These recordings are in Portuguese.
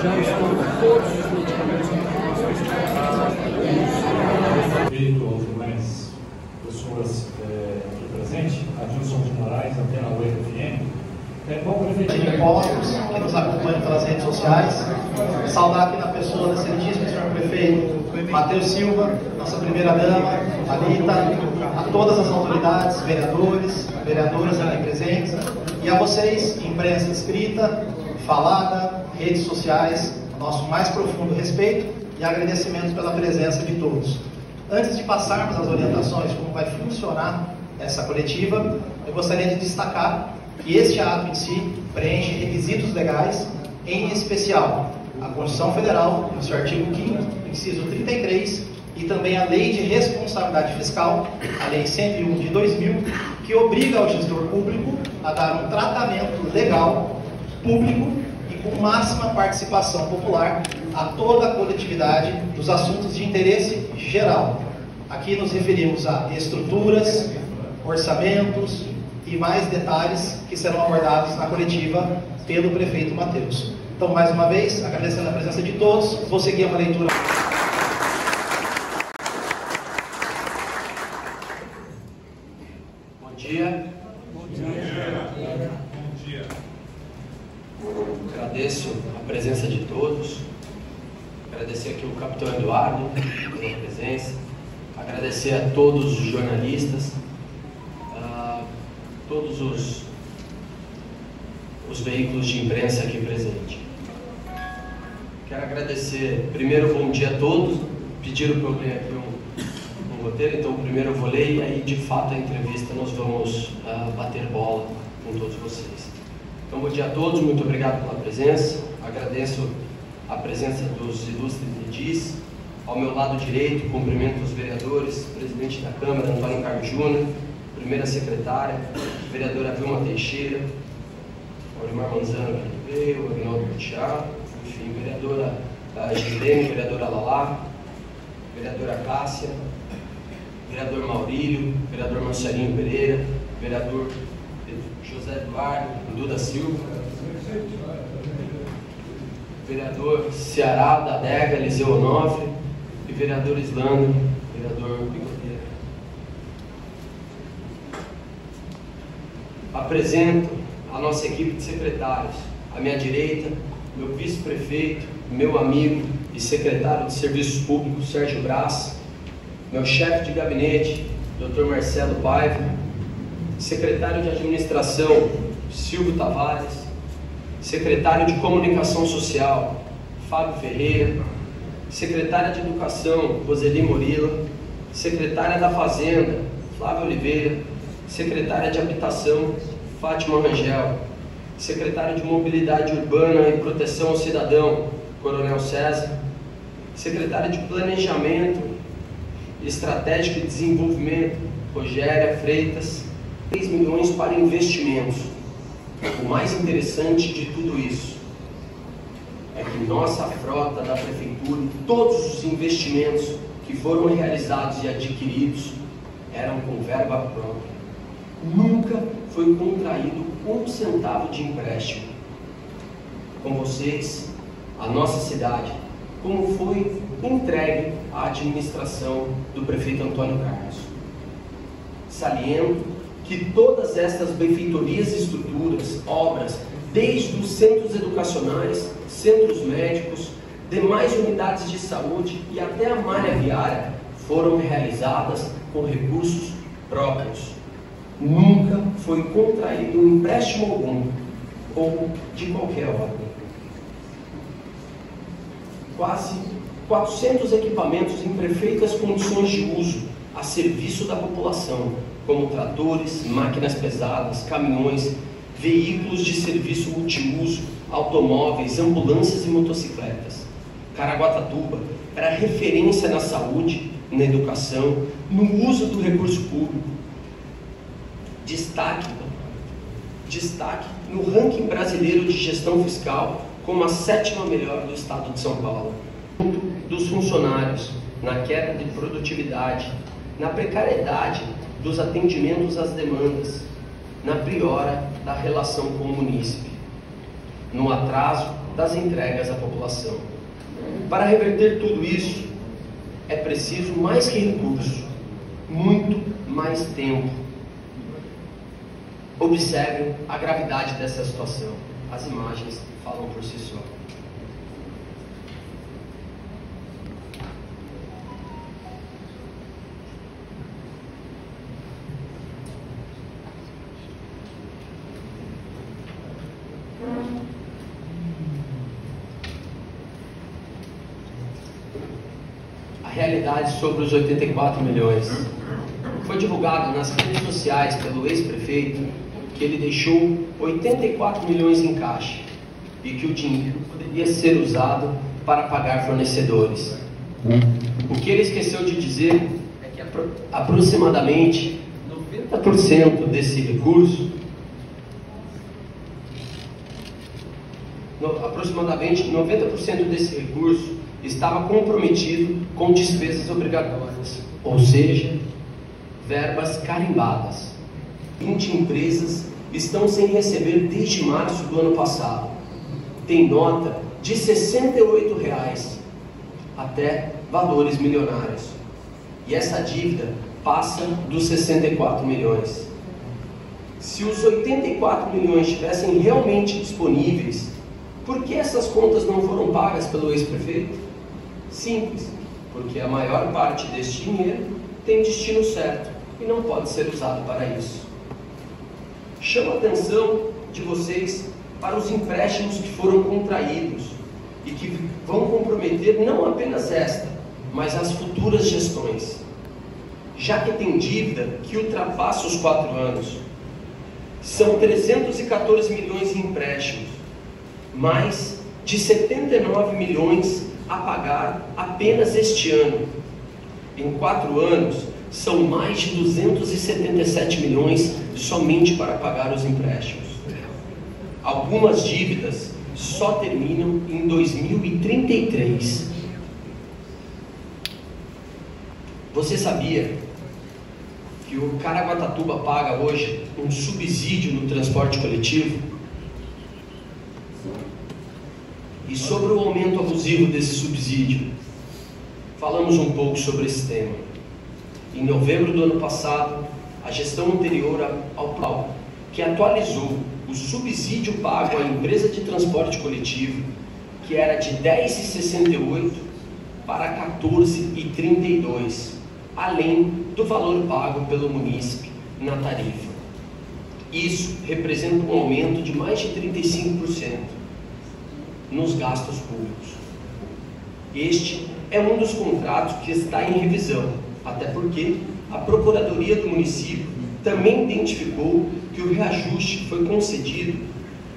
Já estão todos os medicamentos Feito aos demais pessoas aqui presentes, Adilson de Moraes, Antena 8 FM. Bom, prefeito. Postos que nos acompanham pelas redes sociais. Saudar aqui na pessoa do excelentíssimo senhor prefeito Matheus Silva, nossa primeira-dama, Anita, a todas as autoridades, vereadores, vereadoras aqui presentes, e a vocês, imprensa escrita, falada, redes sociais, nosso mais profundo respeito e agradecimento pela presença de todos. Antes de passarmos às orientações, como vai funcionar essa coletiva, eu gostaria de destacar que este ato em si preenche requisitos legais, em especial a Constituição Federal, no seu artigo 5º, inciso 33, e também a Lei de Responsabilidade Fiscal, a Lei 101 de 2000, que obriga o gestor público a dar um tratamento legal, público e com máxima participação popular a toda a coletividade dos assuntos de interesse geral. Aqui nos referimos a estruturas, orçamentos e mais detalhes que serão abordados na coletiva pelo prefeito Matheus. Então, mais uma vez, agradecendo a presença de todos, vou seguir uma leitura. Bom dia. Bom dia. Bom dia. Agradeço a presença de todos. Agradecer aqui o capitão Eduardo pela presença. Agradecer a todos os jornalistas, a todos os veículos de imprensa aqui presentes. Quero agradecer, primeiro, bom dia a todos. Pediram para eu ler aqui um roteiro, então primeiro eu vou ler e aí de fato a entrevista nós vamos bater bola com todos vocês. Então, bom dia a todos, muito obrigado pela presença. Agradeço a presença dos ilustres edis. Ao meu lado direito, cumprimento os vereadores, presidente da Câmara, Antônio Carlos Júnior, primeira secretária, vereadora Vilma Teixeira, Aurimar Manzano que veio, Agnaldo Thiago, enfim, vereadora Gilene, vereadora Lalá, vereadora Cássia, vereador Maurílio, vereador Marcelinho Pereira, vereador José Eduardo Duda Silva, vereador Ceará da Adega, Eliseu Onofre, e vereador Islândia, vereador Bigodeira. Apresento a nossa equipe de secretários. À minha direita, meu vice-prefeito, meu amigo e secretário de Serviços Públicos, Sérgio Braz, meu chefe de gabinete, Dr. Marcelo Paiva, secretário de Administração, Silvio Tavares, secretário de Comunicação Social, Fábio Ferreira, secretária de Educação, Roseli Morila, secretária da Fazenda, Flávia Oliveira, secretária de Habitação, Fátima Rangel, secretário de Mobilidade Urbana e Proteção ao Cidadão, Coronel César, secretário de Planejamento Estratégico e Desenvolvimento, Rogéria Freitas, 3 milhões para investimentos. O mais interessante de tudo isso é que nossa frota da Prefeitura, todos os investimentos que foram realizados e adquiridos eram com verba própria. Nunca foi contraído um centavo de empréstimo. Com vocês, a nossa cidade, como foi entregue à administração do prefeito Antônio Carlos. Saliento que todas estas benfeitorias e estruturas, obras, desde os centros educacionais, centros médicos, demais unidades de saúde e até a malha viária, foram realizadas com recursos próprios. Nunca foi contraído um empréstimo algum, ou de qualquer ordem. Quase 400 equipamentos em perfeitas condições de uso, a serviço da população, como tratores, máquinas pesadas, caminhões, veículos de serviço multiuso, automóveis, ambulâncias e motocicletas. Caraguatatuba era referência na saúde, na educação, no uso do recurso público. Destaque no ranking brasileiro de gestão fiscal como a 7ª melhor do estado de São Paulo. Dos funcionários, na queda de produtividade, na precariedade dos atendimentos às demandas, na piora da relação com o munícipe, no atraso das entregas à população. Para reverter tudo isso, é preciso mais que recurso, muito mais tempo. Observem a gravidade dessa situação. As imagens falam por si só. A realidade sobre os 84 milhões. Foi divulgado nas redes sociais pelo ex-prefeito que ele deixou 84 milhões em caixa e que o dinheiro poderia ser usado para pagar fornecedores. O que ele esqueceu de dizer é que aproximadamente 90% desse recurso, estava comprometido com despesas obrigatórias, ou seja, verbas carimbadas. 20 empresas estão sem receber desde março do ano passado. Tem nota de R$ 68 até valores milionários. E essa dívida passa dos 64 milhões. Se os 84 milhões estivessem realmente disponíveis, por que essas contas não foram pagas pelo ex-prefeito? Simples, porque a maior parte desse dinheiro tem destino certo e não pode ser usado para isso. Chamo a atenção de vocês para os empréstimos que foram contraídos e que vão comprometer não apenas esta, mas as futuras gestões. Já que tem dívida que ultrapassa os 4 anos, são 314 milhões em empréstimos, mais de 79 milhões a pagar apenas este ano. Em 4 anos, são mais de 277 milhões somente para pagar os empréstimos. Algumas dívidas só terminam em 2033. Você sabia que o Caraguatatuba paga hoje um subsídio no transporte coletivo? E sobre o aumento abusivo desse subsídio, falamos um pouco sobre esse tema. Em novembro do ano passado, a gestão anterior ao PAU, que atualizou o subsídio pago à empresa de transporte coletivo, que era de R$ 10,68 para R$ 14,32, além do valor pago pelo munícipe na tarifa. Isso representa um aumento de mais de 35% nos gastos públicos. Este é um dos contratos que está em revisão, até porque a Procuradoria do município também identificou que o reajuste foi concedido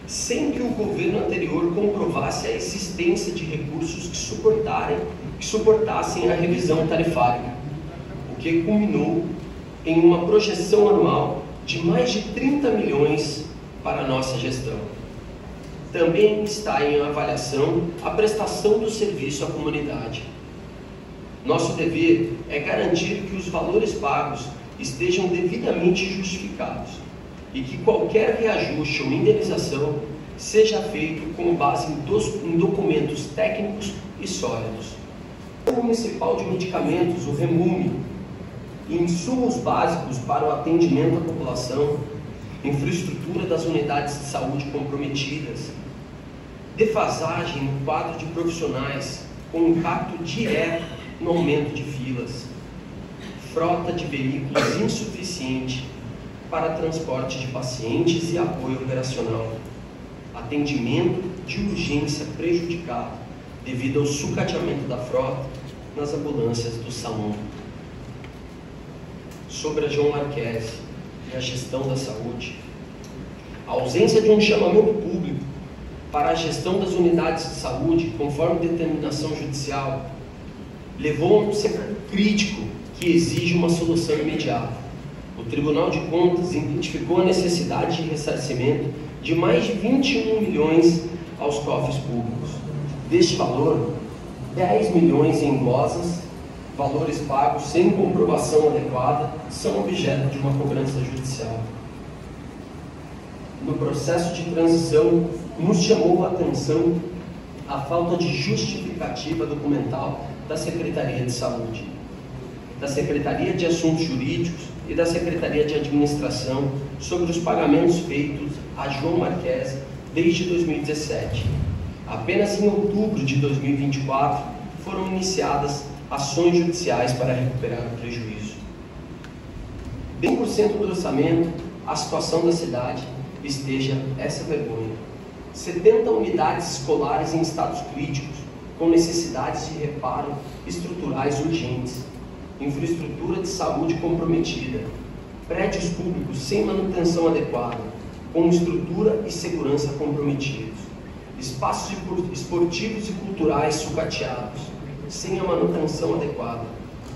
sem que o governo anterior comprovasse a existência de recursos que suportassem a revisão tarifária, o que culminou em uma projeção anual de mais de 30 milhões para a nossa gestão. Também está em avaliação a prestação do serviço à comunidade. Nosso dever é garantir que os valores pagos estejam devidamente justificados e que qualquer reajuste ou indenização seja feito com base em documentos técnicos e sólidos. O Municipal de Medicamentos, o REMUME, insumos básicos para o atendimento à população, infraestrutura das unidades de saúde comprometidas, defasagem no quadro de profissionais com impacto direto no aumento de filas, frota de veículos insuficiente para transporte de pacientes e apoio operacional, atendimento de urgência prejudicado devido ao sucateamento da frota nas ambulâncias do SAMU. Sobre a João Marquese e a gestão da saúde, a ausência de um chamamento público para a gestão das unidades de saúde, conforme determinação judicial, levou a um cenário crítico que exige uma solução imediata. O Tribunal de Contas identificou a necessidade de ressarcimento de mais de 21 milhões aos cofres públicos. Deste valor, 10 milhões em glosas, valores pagos sem comprovação adequada, são objeto de uma cobrança judicial. No processo de transição, nos chamou a atenção a falta de justificativa documental da Secretaria de Saúde, da Secretaria de Assuntos Jurídicos e da Secretaria de Administração sobre os pagamentos feitos a João Marquesi desde 2017. Apenas em outubro de 2024 foram iniciadas ações judiciais para recuperar o prejuízo. 100% do orçamento, a situação da cidade esteja essa vergonha. 70 unidades escolares em estados críticos, com necessidades de reparo estruturais urgentes, infraestrutura de saúde comprometida, prédios públicos sem manutenção adequada, com estrutura e segurança comprometidos, espaços esportivos e culturais sucateados, sem a manutenção adequada,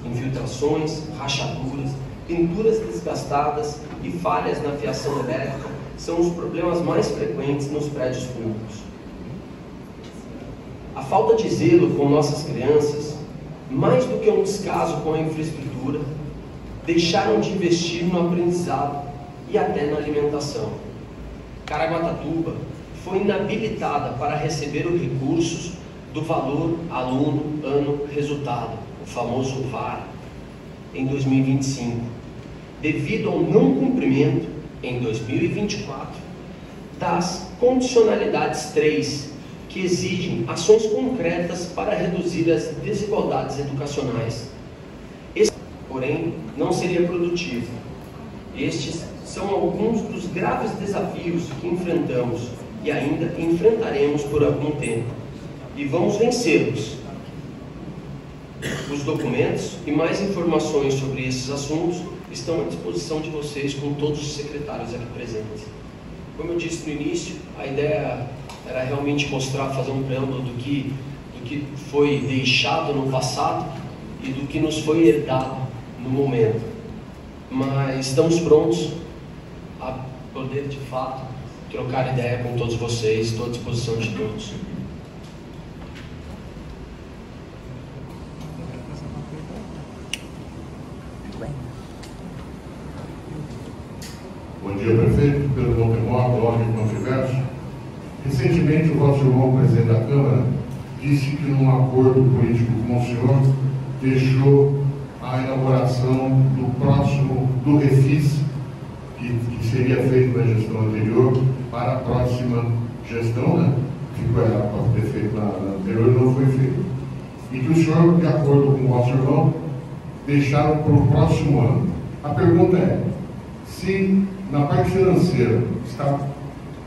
infiltrações, rachaduras, pinturas desgastadas e falhas na fiação elétrica são os problemas mais frequentes nos prédios públicos. A falta de zelo com nossas crianças, mais do que um descaso com a infraestrutura, deixaram de investir no aprendizado e até na alimentação. Caraguatatuba foi inabilitada para receber os recursos do valor aluno ano resultado, o famoso VAR, em 2025, devido ao não cumprimento, em 2024, das condicionalidades 3, que exigem ações concretas para reduzir as desigualdades educacionais. Esse, porém, não seria produtivo. Estes são alguns dos graves desafios que enfrentamos e ainda enfrentaremos por algum tempo. E vamos vencê-los. Os documentos e mais informações sobre esses assuntos estão à disposição de vocês com todos os secretários aqui presentes. Como eu disse no início, a ideia era realmente mostrar, fazer um preâmbulo do que foi deixado no passado e do que nos foi herdado no momento. Mas estamos prontos a poder, de fato, trocar ideia com todos vocês, estou à disposição de todos. Bom dia, prefeito, pelo Montemor, ordem com diversos. Recentemente, o vosso irmão, presidente da Câmara, disse que num acordo político com o senhor, deixou a elaboração do refis, que seria feito na gestão anterior, para a próxima gestão, né? Que era para ter feito na anterior e não foi feito. E que o senhor, de acordo com o vosso irmão, deixaram para o próximo ano. A pergunta é, se na parte financeira está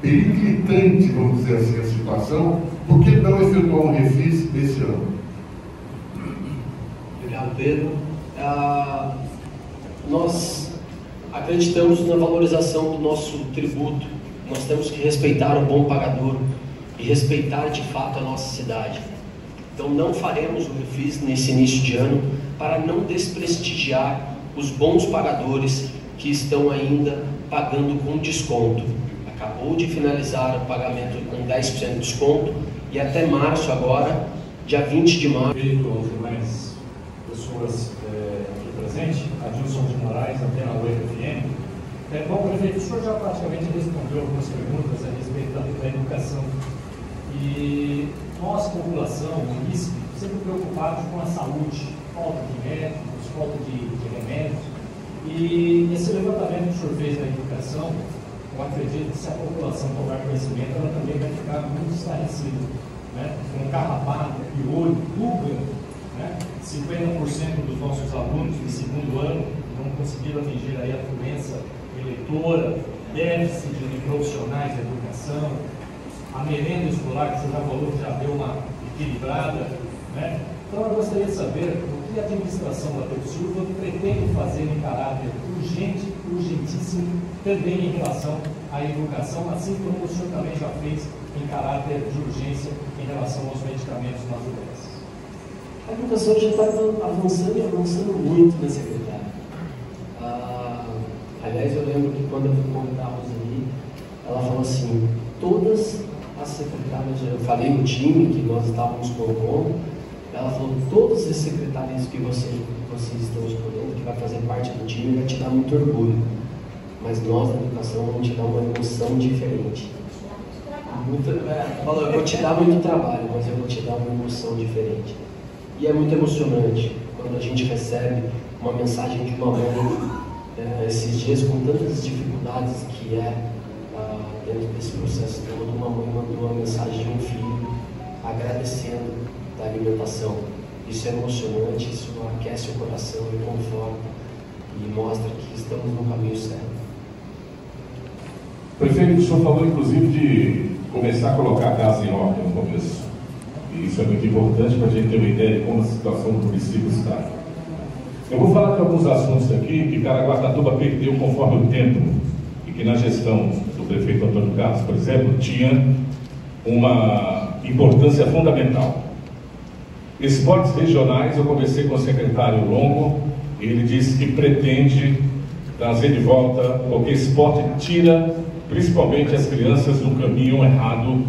periclitante, vamos dizer assim, a situação, por que não efetuar um refis esse ano? Obrigado, Pedro. Nós acreditamos na valorização do nosso tributo. Nós temos que respeitar o bom pagador e respeitar de fato a nossa cidade. Então não faremos o refis nesse início de ano para não desprestigiar os bons pagadores que estão ainda pagando com desconto. Acabou de finalizar o pagamento com 10% de desconto e até março agora, dia 20 de março. Aos demais pessoas aqui presentes, Adilson de Moraes, Antena 8 FM. Bom, prefeito, o senhor já praticamente respondeu algumas perguntas a respeito da educação. E nós, população, munícipe, sempre preocupados com a saúde, falta de médicos, falta de remédios. E esse levantamento que o senhor fez na educação, eu acredito que se a população tomar conhecimento, ela também vai ficar muito esclarecida, né? Com carrapato, piolho, pulga, né? 50% dos nossos alunos de segundo ano não conseguiram atingir aí a fluência eleitora, déficit de profissionais de educação, a merenda escolar, que o senhor já falou que já deu uma equilibrada, né? Então eu gostaria de saber o que a administração da Pedro Silva pretende fazer em caráter urgente, urgentíssimo, também em relação à educação, assim como o senhor também já fez em caráter de urgência em relação aos medicamentos nas UBS. A educação já está avançando e avançando muito, né, secretário? Aliás, eu lembro que quando eu fui convidar a Roseli, ela falou assim, todas as secretárias, eu falei no time que nós estávamos compondo, ela falou, todos esses secretários que vocês estão escolhendo, que vai fazer parte do time, vai te dar muito orgulho. Mas nós, da educação, vamos te dar uma emoção diferente. Paulo, eu vou te dar muito trabalho, mas eu vou te dar uma emoção diferente. E é muito emocionante quando a gente recebe uma mensagem de uma mãe, esses dias com tantas dificuldades que dentro desse processo todo, uma mãe mandou uma mensagem de um filho agradecendo da alimentação. Isso é emocionante, isso aquece o coração e conforta e mostra que estamos no caminho certo. Prefeito, o senhor falou inclusive de começar a colocar a casa em ordem no começo. E isso é muito importante para a gente ter uma ideia de como a situação do município está. Eu vou falar de alguns assuntos aqui que Caraguatatuba perdeu conforme o tempo e que na gestão do prefeito Antônio Carlos, por exemplo, tinha uma importância fundamental. Esportes regionais, eu conversei com o secretário Longo e ele disse que pretende trazer de volta, porque esporte tira principalmente as crianças do caminho errado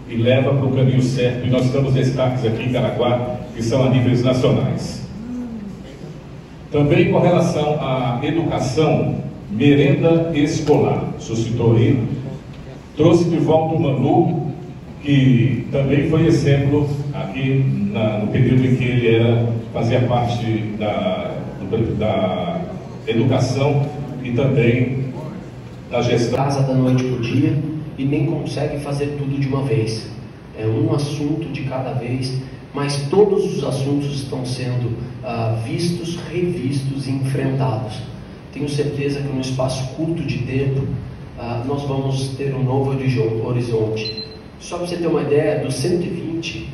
e leva para o caminho certo. E nós estamos destaques aqui em Caraguá, que são a níveis nacionais. Também com relação à educação, merenda escolar, suscitou aí, trouxe de volta o Manu, que também foi exemplo aqui no período em que ele fazia parte da educação e também da gestão. Casa da noite por dia e nem consegue fazer tudo de uma vez. É um assunto de cada vez, mas todos os assuntos estão sendo vistos, revistos e enfrentados. Tenho certeza que num espaço curto de tempo nós vamos ter um novo horizonte. Só para você ter uma ideia, dos 120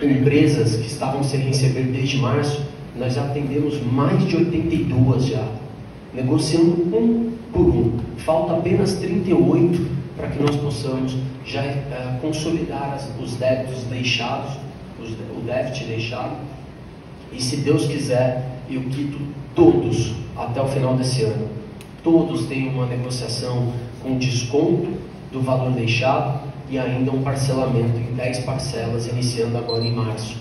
empresas que estavam sem receber desde março, nós atendemos mais de 82 já, negociando um por um. Falta apenas 38 para que nós possamos já consolidar os débitos deixados, o déficit deixado, e se Deus quiser, eu quito todos até o final desse ano. Todos têm uma negociação com desconto do valor deixado e ainda um parcelamento em 10 parcelas, iniciando agora em março.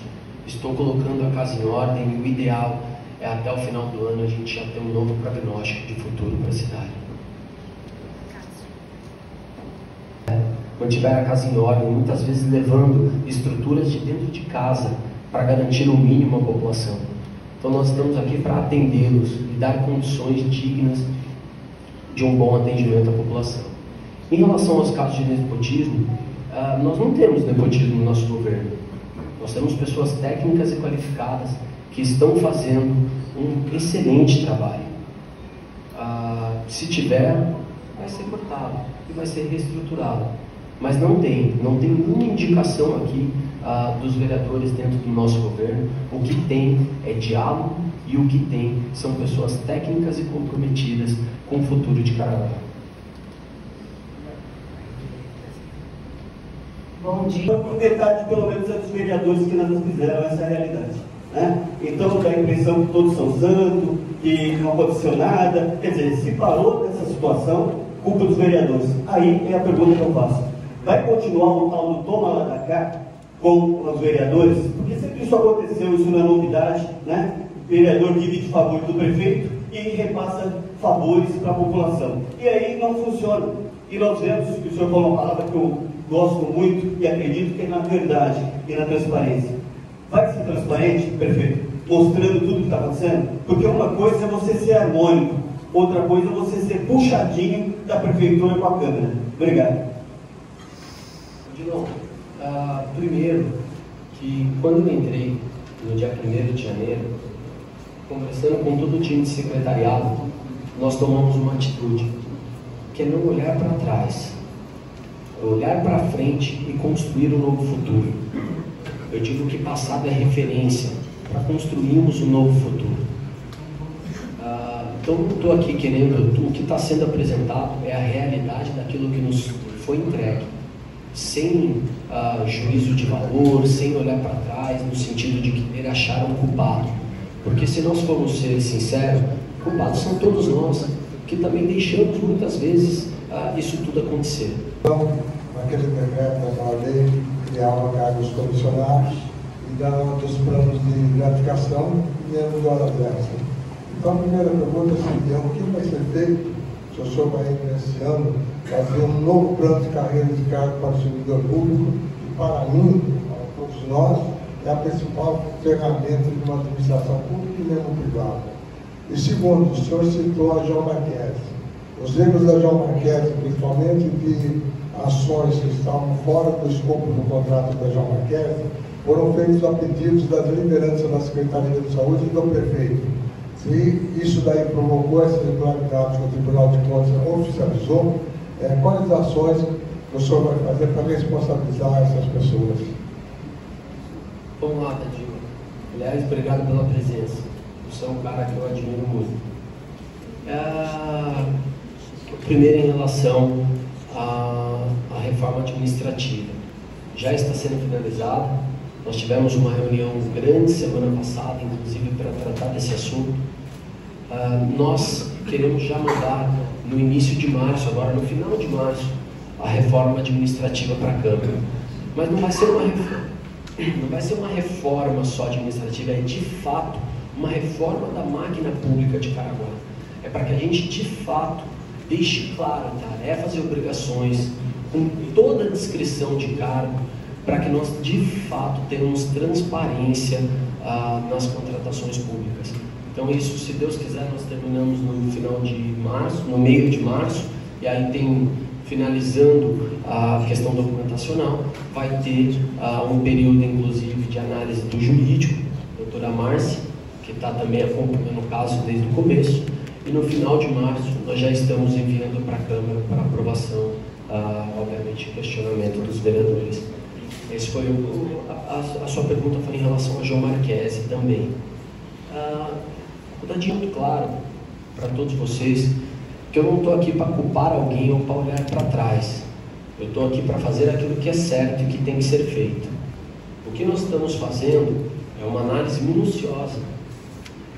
Estou colocando a casa em ordem e o ideal é até o final do ano a gente já ter um novo prognóstico de futuro para a cidade. Mantiver a casa em ordem, muitas vezes levando estruturas de dentro de casa para garantir no mínimo a população. Então nós estamos aqui para atendê-los e dar condições dignas de um bom atendimento à população. Em relação aos casos de nepotismo, nós não temos nepotismo no nosso governo. Nós temos pessoas técnicas e qualificadas que estão fazendo um excelente trabalho. Se tiver, vai ser cortado e vai ser reestruturado. Mas não tem nenhuma indicação aqui dos vereadores dentro do nosso governo. O que tem é diálogo e o que tem são pessoas técnicas e comprometidas com o futuro de Caraguá. Bom dia. Por metade, pelo menos, é dos vereadores que não fizeram essa realidade. Né? Então dá a impressão que todos são santos, que não aconteceu nada. Quer dizer, se parou dessa situação, culpa dos vereadores. Aí é a pergunta que eu faço. Vai continuar o tal do toma lá da cá com os vereadores? Porque sempre isso aconteceu, isso não é novidade, né? O vereador divide favor do prefeito e repassa favores para a população. E aí não funciona. E nós vemos que o senhor falou uma palavra que eu gosto muito e acredito que é na verdade e na transparência. Vai ser transparente, prefeito, mostrando tudo que está acontecendo? Porque uma coisa é você ser harmônico, outra coisa é você ser puxadinho da prefeitura com a Câmara. Obrigado. Primeiro, que quando eu entrei no dia 1º de janeiro, conversando com todo o time de secretariado, nós tomamos uma atitude, que é não olhar para trás, olhar para frente e construir um novo futuro. Eu digo que passado é referência para construirmos um novo futuro. Então não estou aqui querendo, o que está sendo apresentado é a realidade daquilo que nos foi entregue, sem juízo de valor, sem olhar para trás, no sentido de querer achar um culpado. Porque se nós formos ser sinceros, culpados são todos nós, que também deixamos muitas vezes isso tudo acontecer. Então, naquele decreto, naquela lei, criava cargos comissionados e dava dos planos de gratificação e a melhora dessa. Então, a primeira pergunta é o que vai ser feito, se o senhor vai nesse ano, fazer um novo plano de carreira de cargo para o servidor público, que para mim, para todos nós, é a principal ferramenta de uma administração pública e mesmo privada. E segundo, o senhor citou a João Marquese. Os erros da João Marquese, principalmente de ações que estavam fora do escopo do contrato da João Marquese, foram feitos a pedidos das lideranças da Secretaria de Saúde e do prefeito. Se isso daí provocou essa irregularidade que o Tribunal de Contas oficializou, quais ações o senhor vai fazer para responsabilizar essas pessoas? Vamos lá, Tadinho. Aliás, obrigado pela presença. Você é um cara que eu admiro muito. Primeiro, em relação à reforma administrativa. Já está sendo finalizada. Nós tivemos uma reunião grande semana passada, inclusive para tratar desse assunto. Nós queremos já mandar no início de março, agora no final de março, a reforma administrativa para a Câmara. Mas não vai ser uma reforma. Não vai ser uma reforma só administrativa, é de fato uma reforma da máquina pública de Caraguá. É para que a gente de fato deixe claro tarefas e obrigações, com toda a descrição de cargo, para que nós de fato tenhamos transparência nas contratações públicas. Então isso, se Deus quiser, nós terminamos no final de março, no meio de março, e aí tem, finalizando a questão documentacional, vai ter um período, inclusive, de análise do jurídico, doutora Márcia, que está também acompanhando o caso desde o começo, e no final de março nós já estamos enviando para a Câmara para aprovação, obviamente, questionamento dos vereadores. Esse foi a sua pergunta foi em relação a João Marquese também. Vou dar muito claro para todos vocês que eu não estou aqui para culpar alguém ou para olhar para trás. Eu estou aqui para fazer aquilo que é certo e que tem que ser feito. O que nós estamos fazendo é uma análise minuciosa.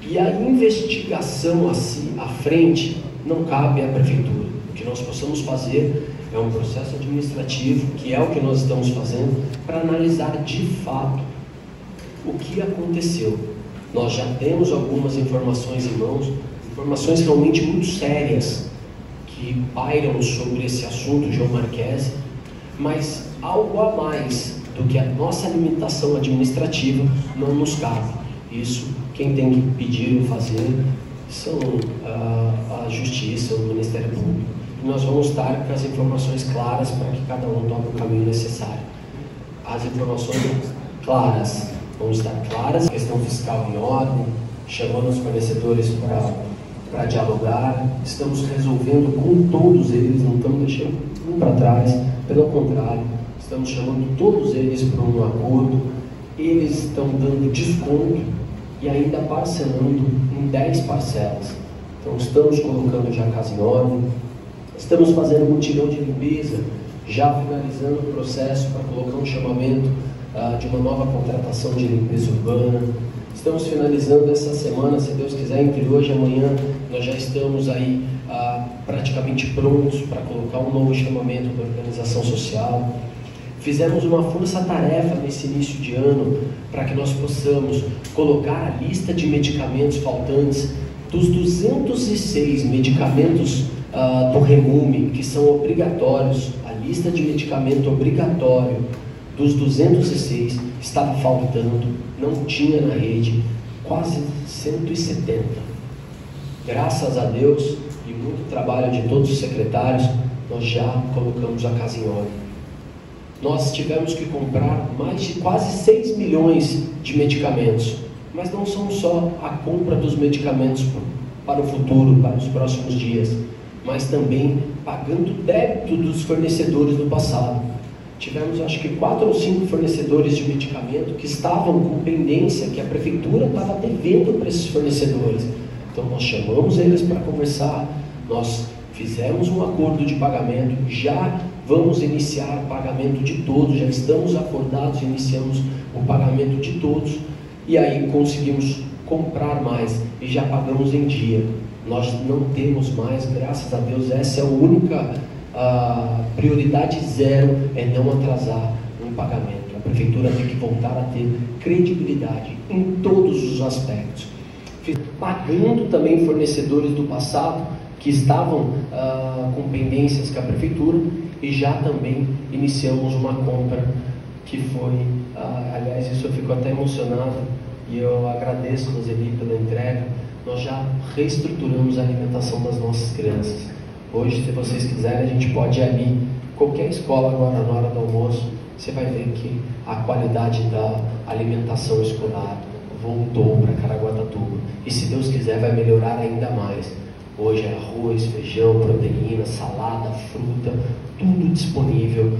E a investigação assim, à frente, não cabe à Prefeitura. O que nós possamos fazer é um processo administrativo, que é o que nós estamos fazendo, para analisar de fato o que aconteceu. Nós já temos algumas informações em mãos, informações realmente muito sérias, que pairam sobre esse assunto, João Marquese, mas algo a mais do que a nossa limitação administrativa não nos cabe. Isso, quem tem que pedir ou fazer são a Justiça, o Ministério Público. E nós vamos estar com as informações claras para que cada um tome o caminho necessário. As informações claras, vão estar claras, questão fiscal em ordem, chamando os fornecedores para dialogar, estamos resolvendo com todos eles, não estamos deixando um para trás, pelo contrário, estamos chamando todos eles para um acordo, eles estão dando desconto e ainda parcelando em 10 parcelas. Então estamos colocando já a casa em ordem, estamos fazendo um mutirão de limpeza, já finalizando o processo para colocar um chamamento de uma nova contratação de limpeza urbana. Estamos finalizando essa semana, se Deus quiser, entre hoje e amanhã, nós já estamos aí praticamente prontos para colocar um novo chamamento da organização social. Fizemos uma força-tarefa nesse início de ano para que nós possamos colocar a lista de medicamentos faltantes dos 206 medicamentos do REMUME, que são obrigatórios, a lista de medicamento obrigatório dos 206 estava faltando, não tinha na rede, quase 170. Graças a Deus e muito trabalho de todos os secretários, nós já colocamos a casa em ordem. Nós tivemos que comprar mais de quase 6 milhões de medicamentos, mas não são só a compra dos medicamentos para o futuro, para os próximos dias, mas também pagando o débito dos fornecedores do passado. Tivemos acho que 4 ou 5 fornecedores de medicamento que estavam com pendência, que a Prefeitura estava devendo para esses fornecedores. Então nós chamamos eles para conversar, nós fizemos um acordo de pagamento, já vamos iniciar o pagamento de todos, já estamos acordados, iniciamos o pagamento de todos, e aí conseguimos comprar mais e já pagamos em dia. Nós não temos mais, graças a Deus, essa é a única prioridade zero, é não atrasar um pagamento. A Prefeitura tem que voltar a ter credibilidade em todos os aspectos. Pagando também fornecedores do passado, que estavam com pendências com a prefeitura, e já também iniciamos uma compra que foi, aliás, isso eu fico até emocionado e eu agradeço, Roseli, pela entrega. Nós já reestruturamos a alimentação das nossas crianças. Hoje, se vocês quiserem, a gente pode ir ali, qualquer escola agora na hora do almoço, você vai ver que a qualidade da alimentação escolar voltou para Caraguatatuba. E se Deus quiser, vai melhorar ainda mais. Hoje é arroz, feijão, proteína, salada, fruta, tudo disponível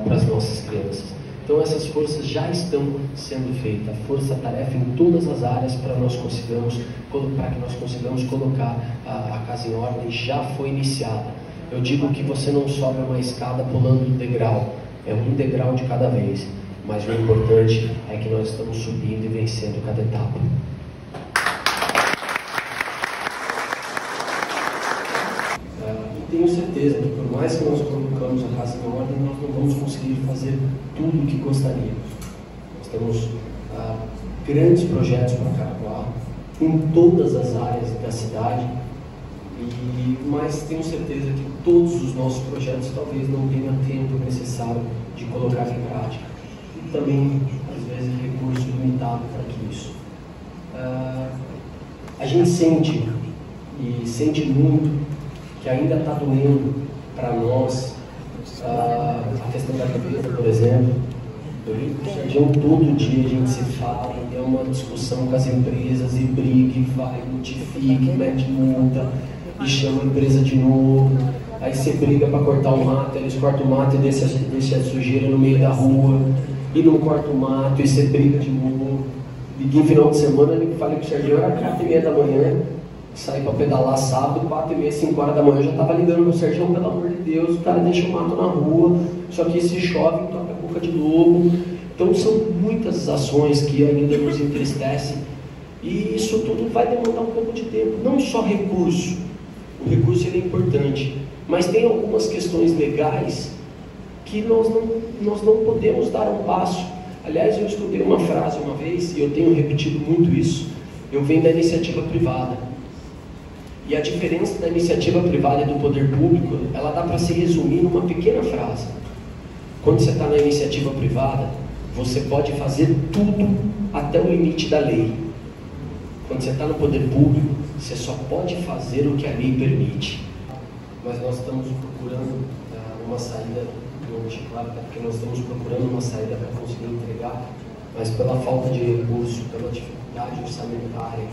para as nossas crianças. Então essas forças já estão sendo feitas, força-tarefa em todas as áreas para que nós consigamos colocar a casa em ordem, já foi iniciada. Eu digo que você não sobe uma escada pulando um degrau, é um degrau de cada vez, mas o importante é que nós estamos subindo e vencendo cada etapa. Tenho certeza que por mais que nós colocamos a casa em ordem, nós não vamos conseguir fazer tudo o que gostaríamos. Nós temos grandes projetos para Caraguá, em todas as áreas da cidade, mas tenho certeza que todos os nossos projetos talvez não tenham tempo necessário de colocar em prática. E também, às vezes, recurso limitado para isso. A gente sente, e sente muito, que ainda está doendo para nós a questão da limpeza, por exemplo. Eu vi que o Sergião todo dia a gente se fala, e é uma discussão com as empresas, e briga, e vai, notifica, mete multa, e chama a empresa de novo. Aí você briga para cortar o mato, eles cortam o mato e deixam a sujeira no meio da rua, e não corta o mato, e você briga de novo. Liguei no final de semana, eu falei que o Sergião era 4h30 da manhã, saí para pedalar sábado, 4h30, 5h da manhã, eu já estava ligando pro Sergião, pelo amor de Deus, o cara deixa o mato na rua, só que se chove, toca a boca de lobo. Então são muitas ações que ainda nos entristecem, e isso tudo vai demandar um pouco de tempo, não só recurso. O recurso ele é importante, mas tem algumas questões legais que nós não podemos dar um passo. Aliás, eu escutei uma frase uma vez, e eu tenho repetido muito isso, eu venho da iniciativa privada. E a diferença da iniciativa privada e do poder público, ela dá para se resumir numa pequena frase. Quando você está na iniciativa privada, você pode fazer tudo até o limite da lei. Quando você está no poder público, você só pode fazer o que a lei permite. Mas nós estamos procurando uma saída, claro, porque nós estamos procurando uma saída para conseguir entregar, mas pela falta de recurso, pela dificuldade orçamentária,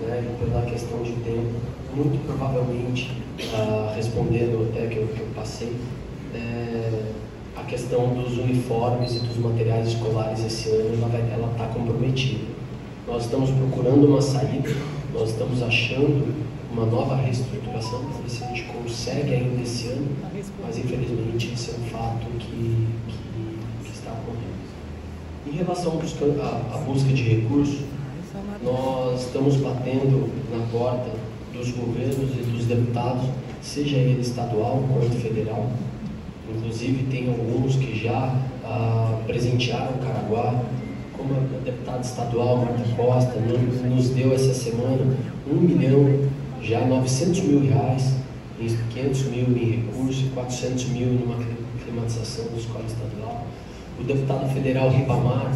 né, e pela questão de tempo, muito provavelmente, respondendo até que eu passei, a questão dos uniformes e dos materiais escolares esse ano, ela está comprometida. Nós estamos procurando uma saída, nós estamos achando uma nova reestruturação para ver se a gente consegue ainda esse ano, mas infelizmente isso é um fato que está ocorrendo. Em relação à busca de recursos, nós estamos batendo na porta dos governos e dos deputados, seja ele estadual quanto federal. Inclusive tem alguns que já presentearam Caraguá, como a deputada estadual Marta Costa nos deu essa semana 1 milhão, já 900 mil reais, 500 mil em recurso e 400 mil numa climatização da escola estadual. O deputado federal Ribamar,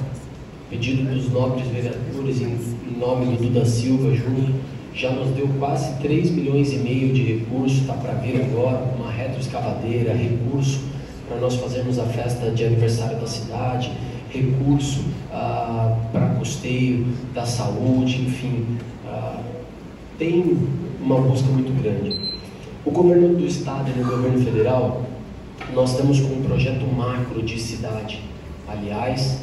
pedido dos nobres vereadores em nome do Duda Silva Júnior, já nos deu quase 3,5 milhões de recursos, está para vir agora uma retroescavadeira, recurso para nós fazermos a festa de aniversário da cidade, recurso para custeio da saúde, enfim, tem uma busca muito grande. O governo do estado e o governo federal, nós estamos com um projeto macro de cidade. Aliás,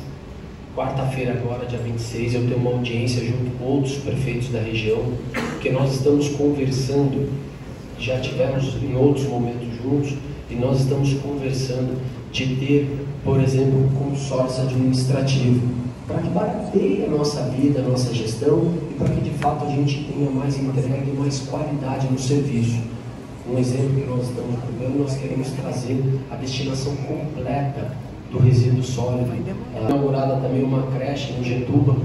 quarta-feira agora, dia 26, eu tenho uma audiência junto com outros prefeitos da região, porque nós estamos conversando, já tivemos em outros momentos juntos, e nós estamos conversando de ter, por exemplo, um consórcio administrativo, para que barateie a nossa vida, a nossa gestão, e para que de fato a gente tenha mais entrega e mais qualidade no serviço. Um exemplo que nós estamos procurando, nós queremos trazer a destinação completa do resíduo sólido. Inaugurada também uma creche em Getuba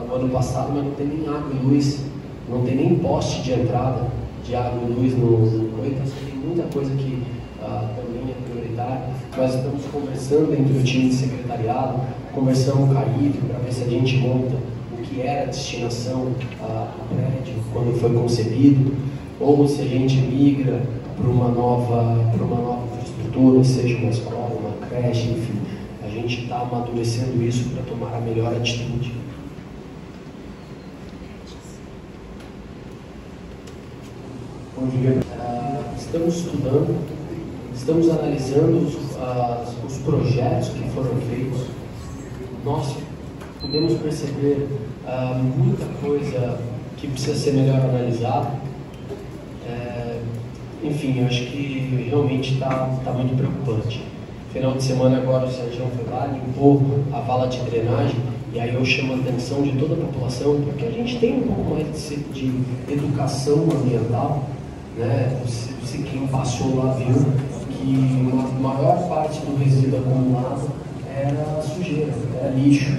no ano passado, mas não tem nem água e luz, não tem nem poste de entrada de água e luz no Oi, então tem muita coisa que também é prioritária. Nós estamos conversando entre o time de secretariado, conversando com a IFE para ver se a gente monta o que era a destinação do prédio quando foi concebido, ou se a gente migra para uma nova infraestrutura, seja uma escola, uma creche, enfim. A gente está amadurecendo isso para tomar a melhor atitude. Estamos estudando, estamos analisando os projetos que foram feitos. Nós podemos perceber muita coisa que precisa ser melhor analisada. Enfim, eu acho que realmente está muito preocupante. Final de semana agora o Sérgio foi lá, limpou a vala de drenagem, e aí eu chamo a atenção de toda a população, porque a gente tem um pouco mais de educação ambiental, né? Se quem passou lá viu que a maior parte do resíduo acumulado era sujeira, era lixo,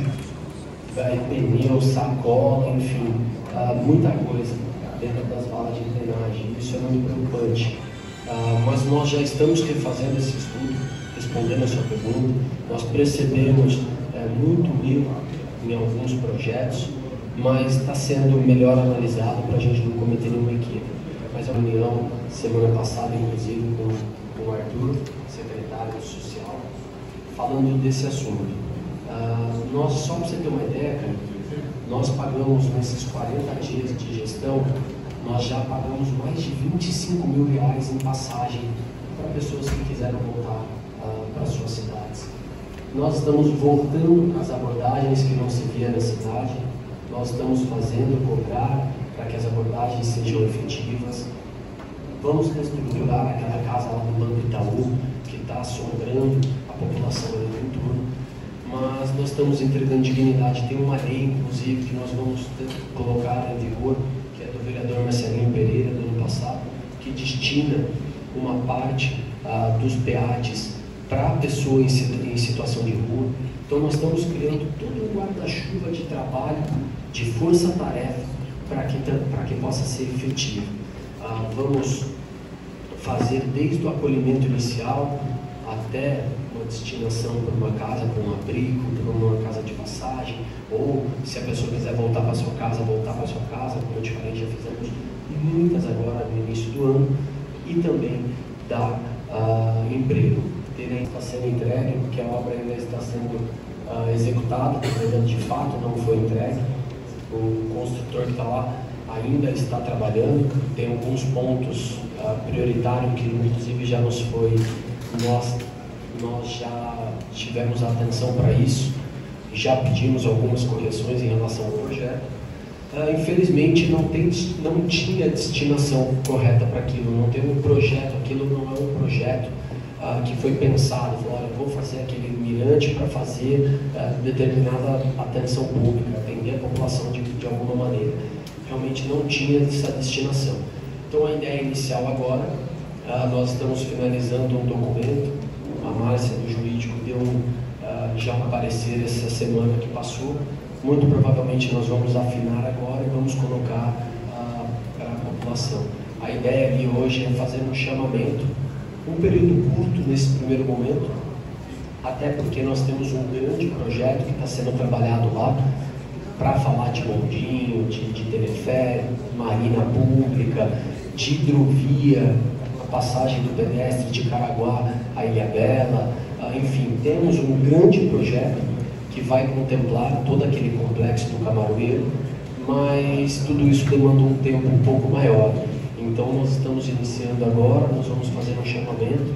pneu, sacola, enfim, muita coisa dentro das valas de drenagem. Isso é muito preocupante. Mas nós já estamos refazendo esse estudo, respondendo a sua pergunta. Nós percebemos muito erro em alguns projetos, mas está sendo melhor analisado para a gente não cometer nenhuma equívoco. Mas a reunião, semana passada, inclusive, com o Arthur, secretário social, falando desse assunto. Nós, só para você ter uma ideia, cara, nós pagamos nesses 40 dias de gestão, nós já pagamos mais de 25 mil reais em passagem para pessoas que quiseram voltar para suas cidades. Nós estamos voltando às abordagens que não se via na cidade, nós estamos fazendo cobrar para que as abordagens sejam efetivas. Vamos reestruturar aquela casa lá do Banco Itaú, que está assombrando a população ali do entorno. Mas nós estamos entregando dignidade. Tem uma lei, inclusive, que nós vamos colocar em vigor, que é do vereador Marcelinho Pereira, do ano passado, que destina uma parte dos PEATs para a pessoa em situação de rua. Então nós estamos criando todo um guarda-chuva de trabalho, de força-tarefa, para que possa ser efetivo. Vamos fazer desde o acolhimento inicial até uma destinação para uma casa, para um abrigo, para uma casa de passagem, ou se a pessoa quiser voltar para sua casa, voltar para sua casa, como eu te falei, já fizemos muitas agora no início do ano, e também dar emprego. Ele está sendo entregue, porque a obra ainda está sendo executada, de fato não foi entregue. O construtor que está lá ainda está trabalhando, tem alguns pontos prioritários que inclusive já nos foi, nós já tivemos atenção para isso, já pedimos algumas correções em relação ao projeto. Infelizmente não tinha destinação correta para aquilo, não teve um projeto, aquilo não é um projeto que foi pensado, falou, olha, vou fazer aquele mirante para fazer determinada atenção pública, atender a população de alguma maneira. Realmente não tinha essa destinação. Então a ideia inicial agora, nós estamos finalizando um documento, a Márcia do jurídico deu já um parecer essa semana que passou, muito provavelmente nós vamos afinar agora e vamos colocar para a população. A ideia ali hoje é fazer um chamamento, um período curto nesse primeiro momento, até porque nós temos um grande projeto que está sendo trabalhado lá para falar de bondinho, de teleférico, marina pública, de hidrovia, a passagem do pedestre de Caraguá a Ilhabela, enfim, temos um grande projeto que vai contemplar todo aquele complexo do Camaroeiro, mas tudo isso demanda um tempo um pouco maior. Então nós estamos iniciando agora, nós vamos fazer um chamamento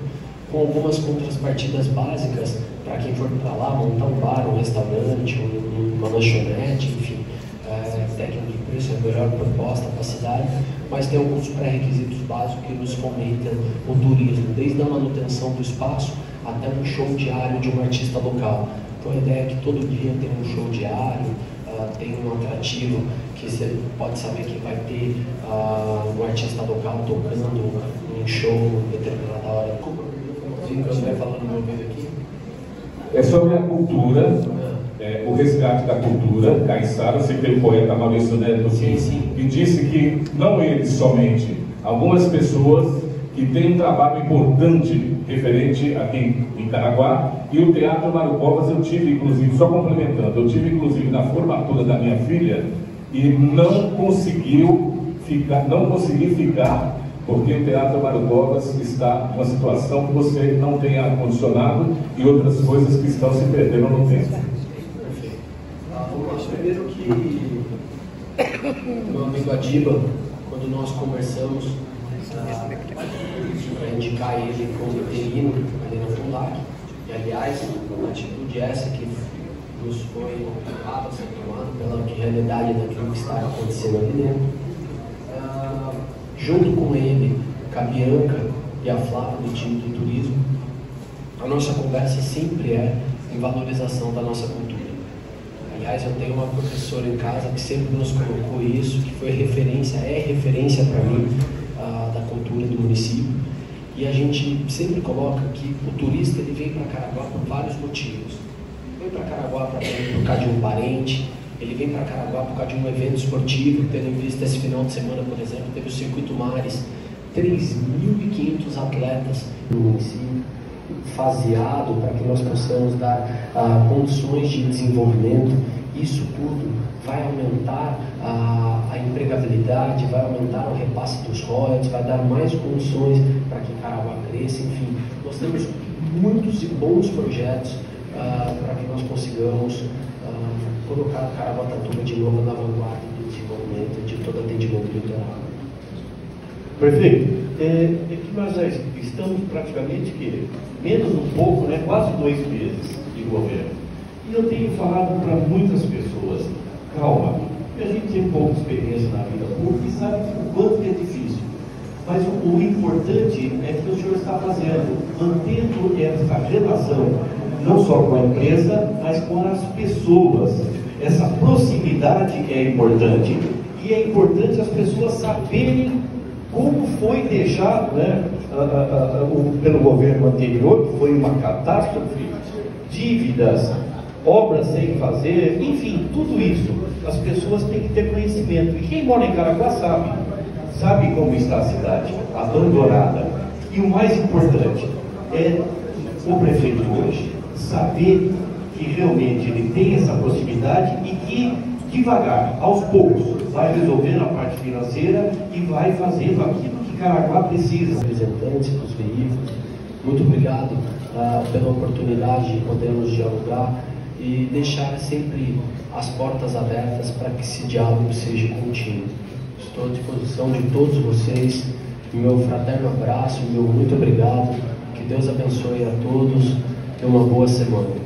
com algumas contrapartidas básicas para quem for para lá, montar um bar, um restaurante, uma lanchonete, enfim, técnica de preço é a melhor proposta para a cidade, mas tem alguns pré-requisitos básicos que nos fomentam o turismo, desde a manutenção do espaço até um show diário de um artista local. Então a ideia é que todo dia tem um show diário, tem um atrativo que você pode saber que vai ter um artista local tocando um show em determinada hora. Você vai falando no meu ouvido aqui? É sobre a cultura, o resgate da cultura. Caiçara, citei o poeta Maurício Neto, que disse que não ele somente algumas pessoas que têm um trabalho importante referente aqui em Caraguá, e o Teatro Mário Covas eu tive, inclusive, só complementando, eu tive, inclusive, na formatura da minha filha, e não consegui ficar, porque o Teatro Mário Covas está numa situação que você não tem ar-condicionado e outras coisas que estão se perdendo no tempo. Perfeito. Primeiro que meu amigo Adiba, quando nós conversamos para indicar ele como interino ali na FUNLAC, e aliás, uma atitude essa que nos foi complicada ser tomada pela realidade daquilo que estava acontecendo ali dentro. Junto com ele, com a Bianca e a Flávia do time do turismo, a nossa conversa sempre é em valorização da nossa cultura. Aliás, eu tenho uma professora em casa que sempre nos colocou isso, que foi referência, é referência para mim, da cultura do município. E a gente sempre coloca que o turista ele vem para Caraguá por vários motivos. Vem para Caraguá por causa de um parente, ele vem para Caraguá por causa de um evento esportivo, tendo em vista esse final de semana, por exemplo, teve o Circuito Mares, 3.500 atletas no município, faseado para que nós possamos dar condições de desenvolvimento. Isso tudo vai aumentar a empregabilidade, vai aumentar o repasse dos royalties, vai dar mais condições para que Caraguá cresça. Enfim, nós temos muitos e bons projetos para que nós consigamos colocar Caraguatatuba de novo na vanguarda do desenvolvimento de todo atendimento litoral. Prefeito, é que nós já estamos praticamente menos um pouco, né, quase 2 meses de governo. E eu tenho falado para muitas pessoas, calma, a gente tem pouca experiência na vida pública e sabe o quanto é difícil. Mas o importante é que o senhor está fazendo, mantendo essa relação, não só com a empresa, mas com as pessoas. Essa proximidade é importante. E é importante as pessoas saberem como foi deixado, né, pelo governo anterior, que foi uma catástrofe, dívidas, obras sem fazer, enfim, tudo isso. As pessoas têm que ter conhecimento. E quem mora em Caraguá sabe como está a cidade, abandonada. E o mais importante é o prefeito hoje saber que realmente ele tem essa proximidade e que devagar, aos poucos, vai resolver a parte financeira e vai fazendo aquilo que Caraguá precisa. Representantes dos veículos, muito obrigado pela oportunidade de podermos dialogar e deixar sempre as portas abertas para que esse diálogo seja contínuo. Estou à disposição de todos vocês, meu fraterno abraço, meu muito obrigado, que Deus abençoe a todos e uma boa semana.